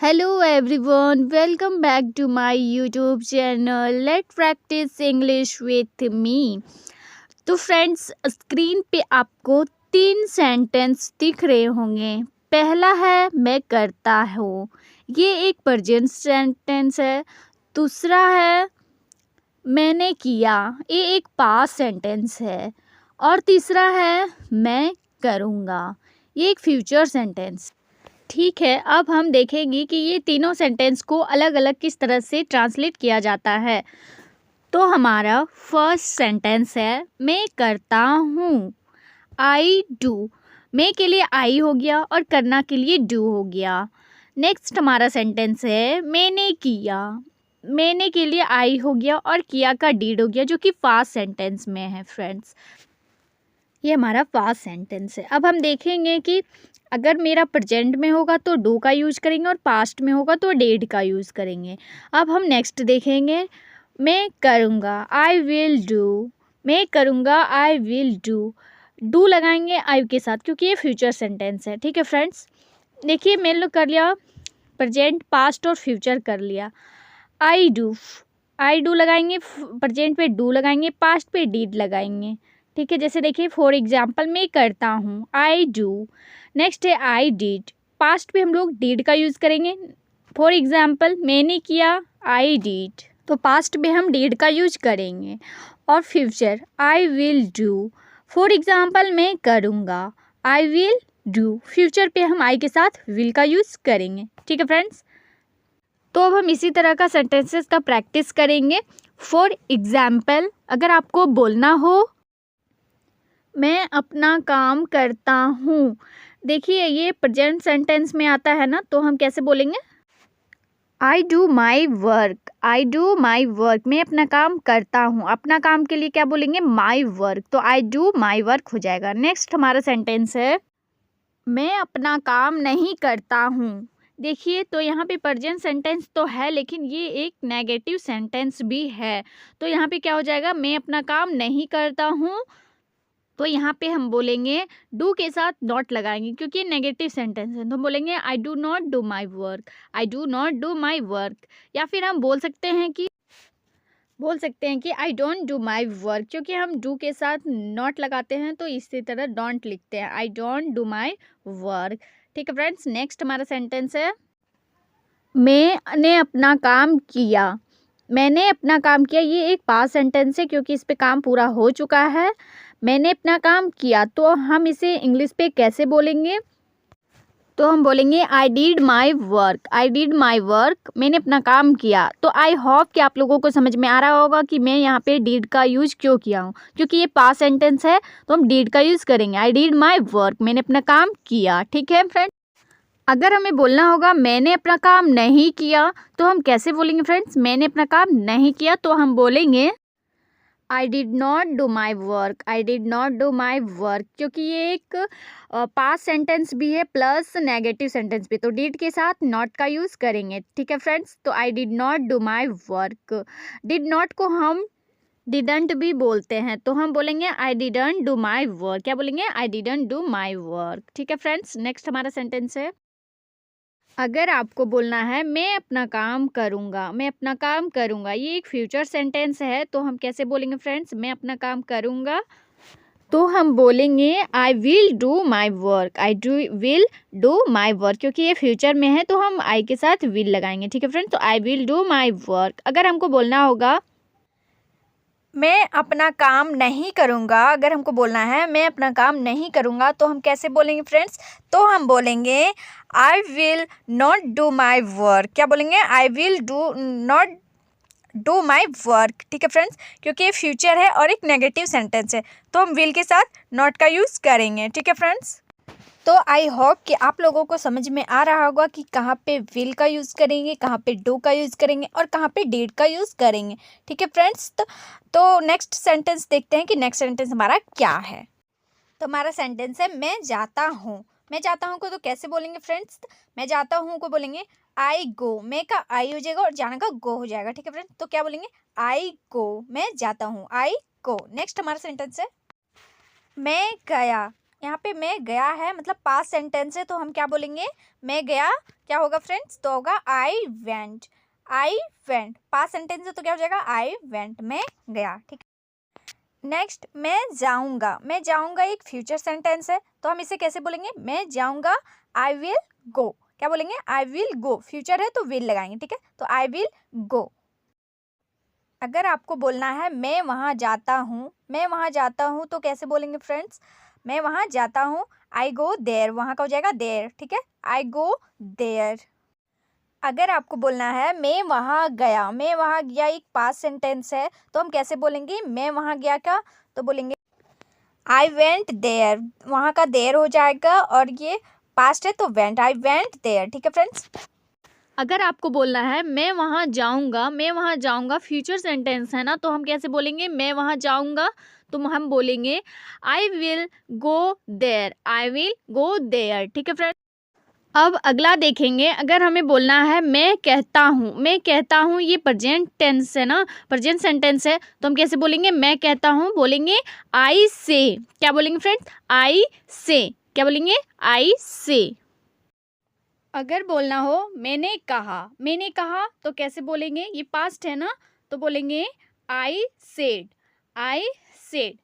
Hello everyone, welcome back to my YouTube channel. Let's practice English with me. तो friends, screen पे आपको 3 sentence दिख रहे होंगे। पहला है मैं करता हूँ, ये एक प्रेजेंट सेंटेंस है। दूसरा है मैंने किया, ये एक पास्ट सेंटेंस है। और तीसरा है मैं करूँगा, ये एक फ्यूचर सेंटेंस। ठीक है, अब हम देखेंगे कि ये तीनों सेंटेंस को अलग अलग किस तरह से ट्रांसलेट किया जाता है। तो हमारा फर्स्ट सेंटेंस है मैं करता हूँ, आई डू। मैं के लिए आई हो गया और करना के लिए डू हो गया। नेक्स्ट हमारा सेंटेंस है मैंने किया। मैंने के लिए आई हो गया और किया का डीड हो गया, जो कि पास्ट सेंटेंस में है फ्रेंड्स। ये हमारा पास्ट सेंटेंस है। अब हम देखेंगे कि अगर मेरा प्रेजेंट में होगा तो डू का यूज़ करेंगे और पास्ट में होगा तो डिड का यूज़ करेंगे। अब हम नेक्स्ट देखेंगे मैं करूँगा, आई विल डू। मैं करूँगा, आई विल डू। डू लगाएंगे आई के साथ क्योंकि ये फ्यूचर सेंटेंस है। ठीक है फ्रेंड्स, देखिए मैंने कर लिया प्रेजेंट, पास्ट और फ्यूचर कर लिया। आई डू, आई डू लगाएंगे, प्रेजेंट पे डू लगाएंगे, पास्ट पे डिड लगाएंगे। ठीक है, जैसे देखिए फॉर एग्जाम्पल मैं करता हूँ, आई डू। नेक्स्ट है आई डिड। पास्ट पे हम लोग डिड का यूज़ करेंगे। फॉर एग्जाम्पल मैंने किया, आई डिड, तो पास्ट में हम डिड का यूज करेंगे। और future I will do. For example मैं करूँगा, आई विल डू। फ्यूचर पे हम आई के साथ विल का यूज़ करेंगे। ठीक है फ्रेंड्स, तो अब हम इसी तरह का सेंटेंसेस का प्रैक्टिस करेंगे। फॉर एग्जाम्पल, अगर आपको बोलना हो मैं अपना काम करता हूँ, देखिए ये प्रेजेंट सेंटेंस में आता है ना, तो हम कैसे बोलेंगे I do my work. I do my work, मैं अपना काम करता हूँ। अपना काम के लिए क्या बोलेंगे, माई वर्क, तो आई डू माई वर्क हो जाएगा। नेक्स्ट हमारा सेंटेंस है मैं अपना काम नहीं करता हूँ। देखिए तो यहाँ पे प्रेजेंट सेंटेंस तो है लेकिन ये एक नेगेटिव सेंटेंस भी है। तो यहाँ पे क्या हो जाएगा, मैं अपना काम नहीं करता हूँ, तो यहाँ पे हम बोलेंगे डू के साथ नॉट लगाएंगे क्योंकि ये नेगेटिव सेंटेंस है। तो हम बोलेंगे I do not do my work, I do not do my work. या फिर हम बोल सकते हैं कि I don't do my work, क्योंकि हम डू के साथ नॉट लगाते हैं तो इसी तरह डोंट लिखते हैं, I don't do my work. ठीक है फ्रेंड्स, नेक्स्ट हमारा सेंटेंस है मैंने अपना काम किया। मैंने अपना काम किया, ये एक पास्ट सेंटेंस है क्योंकि इस पे काम पूरा हो चुका है। मैंने अपना काम किया, तो हम इसे इंग्लिश पे कैसे बोलेंगे, तो हम बोलेंगे I did my work. I did my work, मैंने अपना काम किया। तो आई होप कि आप लोगों को समझ में आ रहा होगा कि मैं यहाँ पे डिड का यूज क्यों किया हूँ, क्योंकि ये पास्ट सेंटेंस है तो हम डिड का यूज़ करेंगे। आई डिड माई वर्क, मैंने अपना काम किया। ठीक है फ्रेंड, अगर हमें बोलना होगा मैंने अपना काम नहीं किया, तो हम कैसे बोलेंगे फ्रेंड्स, मैंने अपना काम नहीं किया, तो हम बोलेंगे I did not do my work. I did not do my work, क्योंकि ये एक पास्ट सेंटेंस भी है प्लस नेगेटिव सेंटेंस भी, तो डिड के साथ नॉट का यूज़ करेंगे। ठीक है फ्रेंड्स, तो I did not do my work. Did not को हम डिडंट भी बोलते हैं, तो हम बोलेंगे I didn't do my work. क्या बोलेंगे, I didn't do my work. ठीक है फ्रेंड्स, नेक्स्ट हमारा सेंटेंस है अगर आपको बोलना है मैं अपना काम करूँगा। मैं अपना काम करूँगा, ये एक फ्यूचर सेंटेंस है, तो हम कैसे बोलेंगे फ्रेंड्स, मैं अपना काम करूँगा, तो हम बोलेंगे I will do my work. I will do my work, क्योंकि ये फ्यूचर में है तो हम आई के साथ विल लगाएंगे। ठीक है फ्रेंड्स, तो I will do my work. अगर हमको बोलना होगा मैं अपना काम नहीं करूँगा, अगर हमको बोलना है मैं अपना काम नहीं करूँगा, तो हम कैसे बोलेंगे फ्रेंड्स, तो हम बोलेंगे I will not do my work. क्या बोलेंगे, I will do not do my work. ठीक है फ्रेंड्स, क्योंकि ये फ्यूचर है और एक नेगेटिव सेंटेंस है, तो हम विल के साथ नॉट का यूज़ करेंगे। ठीक है फ्रेंड्स, तो आई होप कि आप लोगों को समझ में आ रहा होगा कि कहाँ पे विल का यूज़ करेंगे, कहाँ पे डू का यूज़ करेंगे और कहाँ पे डिड का यूज़ करेंगे। ठीक है फ्रेंड्स, तो नेक्स्ट सेंटेंस देखते हैं कि नेक्स्ट सेंटेंस हमारा क्या है। तो हमारा सेंटेंस है मैं जाता हूँ। मैं जाता हूँ को तो कैसे बोलेंगे फ्रेंड्स, मैं जाता हूँ को बोलेंगे आई गो। मैं का आई हो जाएगा और जाना का गो हो जाएगा। ठीक है फ्रेंड्स, तो क्या बोलेंगे, आई गो, मैं जाता हूँ, आई गो। नेक्स्ट हमारा सेंटेंस है मैं गया। यहाँ पे मैं गया है मतलब पास्ट सेंटेंस है, तो हम क्या बोलेंगे, मैं गया, क्या होगा फ्रेंड्स, तो होगा I went. I went past sentence है तो क्या हो जाएगा, आई वेंट, मैं गया। ठीक है, नेक्स्ट मैं जाऊंगा। मैं जाऊंगा एक फ्यूचर सेंटेंस है, तो हम इसे कैसे बोलेंगे, मैं जाऊंगा, आई विल गो। क्या बोलेंगे, आई विल गो, फ्यूचर है तो विल लगाएंगे। ठीक है, तो आई विल गो। अगर आपको बोलना है मैं वहाँ जाता हूँ, मैं वहाँ जाता हूँ, तो कैसे बोलेंगे फ्रेंड्स, मैं वहाँ जाता हूँ, आई गो देयर, वहाँ का हो जाएगा देयर। ठीक है, आई गो देयर। अगर आपको बोलना है मैं वहाँ गया, मैं वहाँ गया एक पास्ट सेंटेंस है, तो हम कैसे बोलेंगे, मैं वहाँ गया का, तो बोलेंगे आई वेंट देयर, वहाँ का देयर हो जाएगा, और ये पास्ट है तो वेंट, आई वेंट देयर। ठीक है फ्रेंड्स। अगर आपको बोलना है मैं वहाँ जाऊँगा, मैं वहाँ जाऊँगा फ्यूचर सेंटेंस है ना, तो हम कैसे बोलेंगे, मैं वहाँ जाऊँगा, तो हम बोलेंगे I will go there, I will go there. ठीक है फ्रेंड। अब अगला देखेंगे, अगर हमें बोलना है मैं कहता हूँ, मैं कहता हूँ, ये प्रेजेंट टेंस है ना, प्रेजेंट सेंटेंस है, तो हम कैसे बोलेंगे, मैं कहता हूँ, बोलेंगे आई से। क्या बोलेंगे फ्रेंड्स, आई से। क्या बोलेंगे, आई से। अगर बोलना हो मैंने कहा, मैंने कहा, तो कैसे बोलेंगे, ये पास्ट है ना, तो बोलेंगे आई सेड, आई सेड।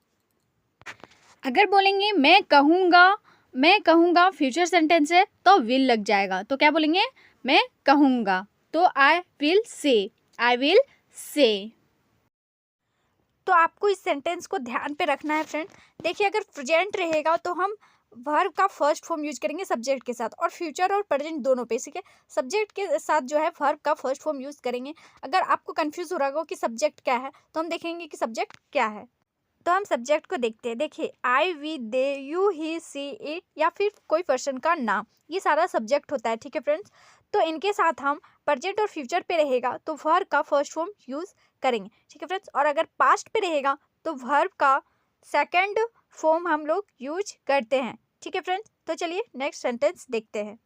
अगर बोलेंगे मैं कहूँगा, मैं कहूँगा फ्यूचर सेंटेंस है, तो विल लग जाएगा, तो क्या बोलेंगे, मैं कहूँगा, तो I will say, I will say. तो आपको इस सेंटेंस को ध्यान पे रखना है फ्रेंड। देखिए, अगर प्रेजेंट रहेगा तो हम वर्ब का फर्स्ट फॉर्म यूज करेंगे सब्जेक्ट के साथ, और फ्यूचर और प्रेजेंट दोनों पे। ठीक है, सब्जेक्ट के साथ जो है वर्ब का फर्स्ट फॉर्म यूज करेंगे। अगर आपको कंफ्यूज हो रहा होगा कि सब्जेक्ट क्या है, तो हम देखेंगे कि सब्जेक्ट क्या है। तो हम सब्जेक्ट को देखते हैं। देखिए, I, we, they, you, he, she, it, या फिर कोई पर्सन का नाम, ये सारा सब्जेक्ट होता है। ठीक है फ्रेंड्स, तो इनके साथ हम प्रेजेंट और फ्यूचर पे रहेगा तो वर्ब का फर्स्ट फॉर्म यूज करेंगे। ठीक है फ्रेंड्स, और अगर पास्ट पे रहेगा तो वर्ब का सेकंड फॉर्म हम लोग यूज करते हैं। ठीक है फ्रेंड्स, तो चलिए नेक्स्ट सेंटेंस देखते हैं।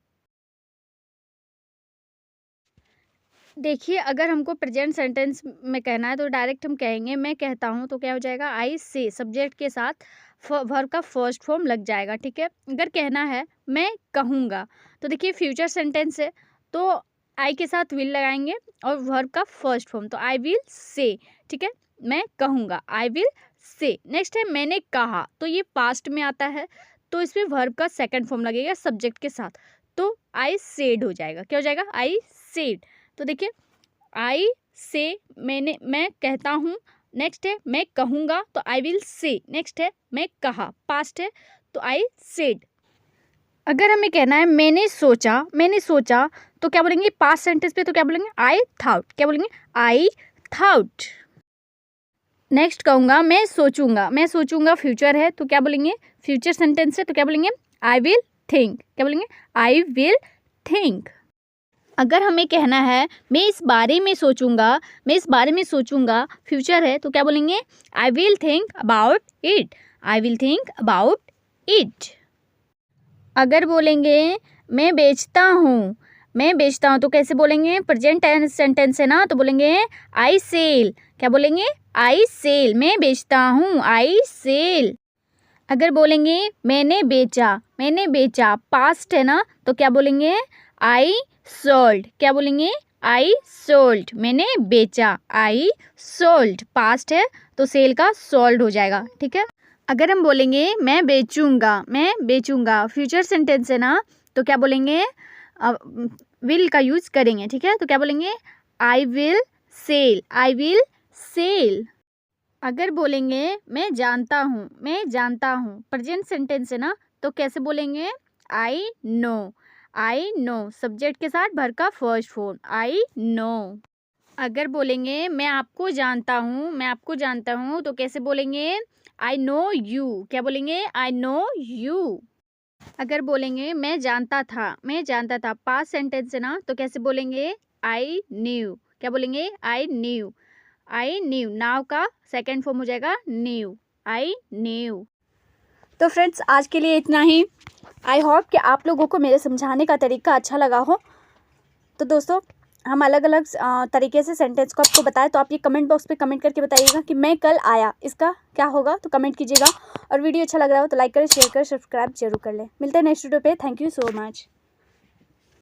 देखिए, अगर हमको प्रेजेंट सेंटेंस में कहना है तो डायरेक्ट हम कहेंगे मैं कहता हूँ, तो क्या हो जाएगा, आई से, सब्जेक्ट के साथ वर्ब का फर्स्ट फॉर्म लग जाएगा। ठीक है, अगर कहना है मैं कहूँगा, तो देखिए फ्यूचर सेंटेंस है, तो आई के साथ विल लगाएंगे और वर्ब का फर्स्ट फॉर्म, तो आई विल से। ठीक है, मैं कहूँगा, आई विल से। नेक्स्ट है मैंने कहा, तो ये पास्ट में आता है, तो इसमें वर्ब का सेकंड फॉर्म लगेगा सब्जेक्ट के साथ, तो आई सेड हो जाएगा। क्या हो जाएगा, आई सेड। तो देखिए, आई से, मैं कहता हूँ। नेक्स्ट है मैं कहूँगा, तो आई विल से। नेक्स्ट है मैं कहा, पास्ट है, तो आई सेड। अगर हमें कहना है मैंने सोचा, मैंने सोचा, तो क्या बोलेंगे, पास्ट सेंटेंस पे, तो क्या बोलेंगे, आई थाउट। क्या बोलेंगे, आई थाउट। नेक्स्ट कहूँगा मैं सोचूंगा, मैं सोचूंगा फ्यूचर है, तो क्या बोलेंगे, फ्यूचर सेंटेंस है, तो क्या बोलेंगे, आई विल थिंक। क्या बोलेंगे, आई विल थिंक। अगर हमें कहना है मैं इस बारे में सोचूंगा, मैं इस बारे में सोचूंगा, फ्यूचर है, तो क्या बोलेंगे, I will think about it, I will think about it. अगर बोलेंगे मैं बेचता हूँ, मैं बेचता हूँ, तो कैसे बोलेंगे, प्रेजेंट सेंटेंस है ना, तो बोलेंगे आई सेल। क्या बोलेंगे, आई सेल, मैं बेचता हूँ, आई सेल। अगर बोलेंगे मैंने बेचा, मैंने बेचा, पास्ट है ना, तो क्या बोलेंगे, आई सोल्ड। क्या बोलेंगे, आई सोल्ड, मैंने बेचा, आई सोल्ड, पास्ट है, तो सेल का सोल्ड हो जाएगा। ठीक है, अगर हम बोलेंगे मैं बेचूंगा, मैं बेचूंगा, फ्यूचर सेंटेंस है ना, तो क्या बोलेंगे, विल का यूज करेंगे। ठीक है, तो क्या बोलेंगे, I will sell, I will sell. अगर बोलेंगे मैं जानता हूँ, मैं जानता हूँ, प्रेजेंट सेंटेंस है ना, तो कैसे बोलेंगे, I know, I know, subject के साथ वर्ब का फर्स्ट फॉर्म, आई नो। अगर बोलेंगे मैं आपको जानता हूँ, मैं आपको जानता हूँ, तो कैसे बोलेंगे, आई नो यू। क्या बोलेंगे, आई नो यू। अगर बोलेंगे मैं जानता था, मैं जानता था, पास्ट सेंटेंस है ना, तो कैसे बोलेंगे, आई न्यू। क्या बोलेंगे, I knew, I knew, now का सेकंड फॉर्म हो जाएगा न्यू, आई न्यू। तो फ्रेंड्स, आज के लिए इतना ही। आई होप कि आप लोगों को मेरे समझाने का तरीका अच्छा लगा हो। तो दोस्तों, हम अलग अलग तरीके से सेंटेंस को आपको बताएं, तो आप ये कमेंट बॉक्स पे कमेंट करके बताइएगा कि मैं कल आया, इसका क्या होगा, तो कमेंट कीजिएगा। और वीडियो अच्छा लग रहा हो तो लाइक करें, शेयर करें, सब्सक्राइब जरूर कर लें। मिलते हैं नेक्स्ट वीडियो पे। Thank you so much.